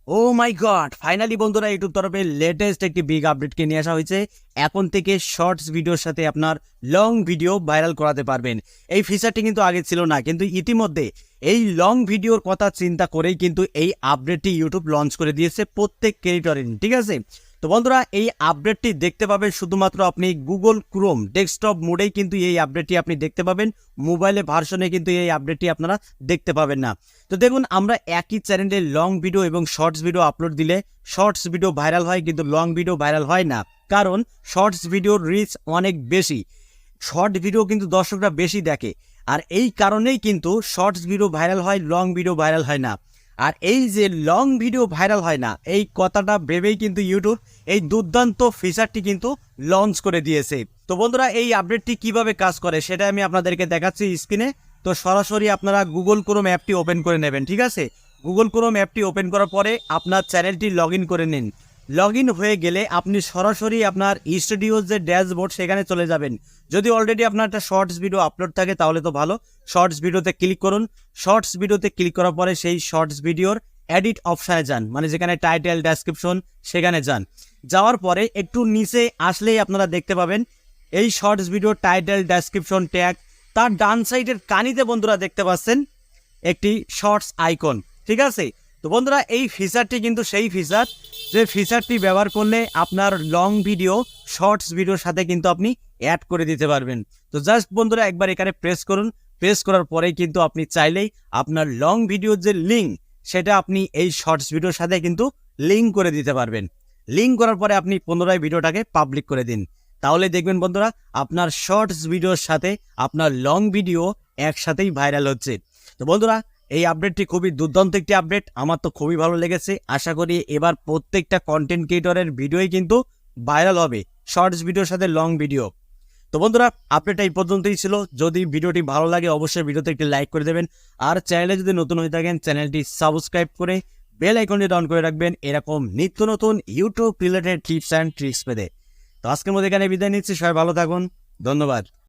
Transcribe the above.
ও মাই god, finally বন্ধুরা YouTube তরফে latest একটি বিগ আপডেটকে নিয়ে আসা হয়েছে। এখন থেকে শর্টস ভিডিওর সাথে আপনার লং ভিডিও ভাইরাল করাতে পারবেন। এই ফিচারটি কিন্তু আগে ছিল না, কিন্তু ইতিমধ্যে এই লং ভিডিওর কথা চিন্তা করেই কিন্তু এই আপডেটটি ইউটিউব লঞ্চ করে দিয়েছে প্রত্যেক ক্রিয়েটরের। ঠিক আছে, তো বন্ধুরা এই আপডেটটি দেখতে পাবেন শুধুমাত্র আপনি গুগল ক্রোম ডেস্কটপ মোডেই কিন্তু এই আপডেটটি আপনি দেখতে পাবেন। মোবাইলে ভার্সনে কিন্তু এই আপডেটটি আপনারা দেখতে পাবেন না। তো দেখুন, আমরা একই চ্যানেলে লং ভিডিও এবং শর্টস ভিডিও আপলোড দিলে শর্টস ভিডিও ভাইরাল হয়, কিন্তু লং ভিডিও ভাইরাল হয় না। কারণ শর্টস ভিডিওর রিচ অনেক বেশি, শর্ট ভিডিও কিন্তু দর্শকরা বেশি দেখে, আর এই কারণেই কিন্তু শর্টস ভিডিও ভাইরাল হয়, লং ভিডিও ভাইরাল হয় না। আর এই যে লং ভিডিও ভাইরাল হয় না, এই কথাটা ভেবেই কিন্তু ইউটিউব এই দুর্দান্ত ফিচারটি কিন্তু লঞ্চ করে দিয়েছে। তো বন্ধুরা এই আপডেটটি কিভাবে কাজ করে সেটা আমি আপনাদেরকে দেখাচ্ছি স্ক্রিনে। তো সরাসরি আপনারা গুগল ক্রোম অ্যাপটি ওপেন করে নেবেন। ঠিক আছে, গুগল ক্রোম অ্যাপটি ওপেন করার পরে আপনার চ্যানেলটি লগ ইন করে নিন। লগ ইন হয়ে গেলে আপনি সরাসরি আপনার স্টুডিওর যে ড্যাশবোর্ড সেখানে চলে যাবেন। যদি অলরেডি আপনার একটা শর্টস ভিডিও আপলোড থাকে তাহলে তো ভালো, শর্টস ভিডিওতে ক্লিক করুন। শর্টস ভিডিওতে ক্লিক করার পরে সেই শর্টস ভিডিওর এডিট অপশানে যান, মানে যেখানে টাইটেল ডেসক্রিপশন সেখানে যান। যাওয়ার পরে একটু নিচে আসলেই আপনারা দেখতে পাবেন এই shorts video title description tag, তার ডান সাইডের কানিতে বন্ধুরা দেখতে পাচ্ছেন একটি শর্টস আইকন। ঠিক আছে, তো বন্ধুরা এই ফিচারটি কিন্তু সেই ফিচার যে ফিচারটি ব্যবহার করলে আপনার লং ভিডিও শর্টস ভিডিওর সাথে কিন্তু আপনি অ্যাড করে দিতে পারবেন। তো জাস্ট বন্ধুরা একবার এখানে প্রেস করুন। প্রেস করার পরেই কিন্তু আপনি চাইলেই আপনার লং ভিডিওর যে লিঙ্ক সেটা আপনি এই শর্টস ভিডিওর সাথে কিন্তু লিঙ্ক করে দিতে পারবেন। লিঙ্ক করার পরে আপনি পুনরায় ভিডিওটাকে পাবলিক করে দিন, তাহলে দেখবেন বন্ধুরা আপনার শর্টস ভিডিওর সাথে আপনার লং ভিডিও একসাথেই ভাইরাল হচ্ছে। তো বন্ধুরা এই আপডেটটি খুবই দুর্দান্ত একটি আপডেট, আমার তো খুবই ভালো লেগেছে। আশা করি এবার প্রত্যেকটা কন্টেন্ট ক্রিয়েটরের ভিডিওই কিন্তু ভাইরাল হবে শর্টস ভিডিওর সাথে লং ভিডিও। তো বন্ধুরা আপডেটটা এই পর্যন্তই ছিল। যদি ভিডিওটি ভালো লাগে অবশ্যই ভিডিওতে একটি লাইক করে দেবেন, আর চ্যানেলে যদি নতুন হয়ে থাকেন চ্যানেলটি সাবস্ক্রাইব করে বেল আইকনটি অন করে রাখবেন এরকম নিত্য নতুন YouTube related tips and tricks পেতে। তো আজকের মধ্যে এখানে বিদায় নিচ্ছি, সবাই ভালো থাকুন, ধন্যবাদ।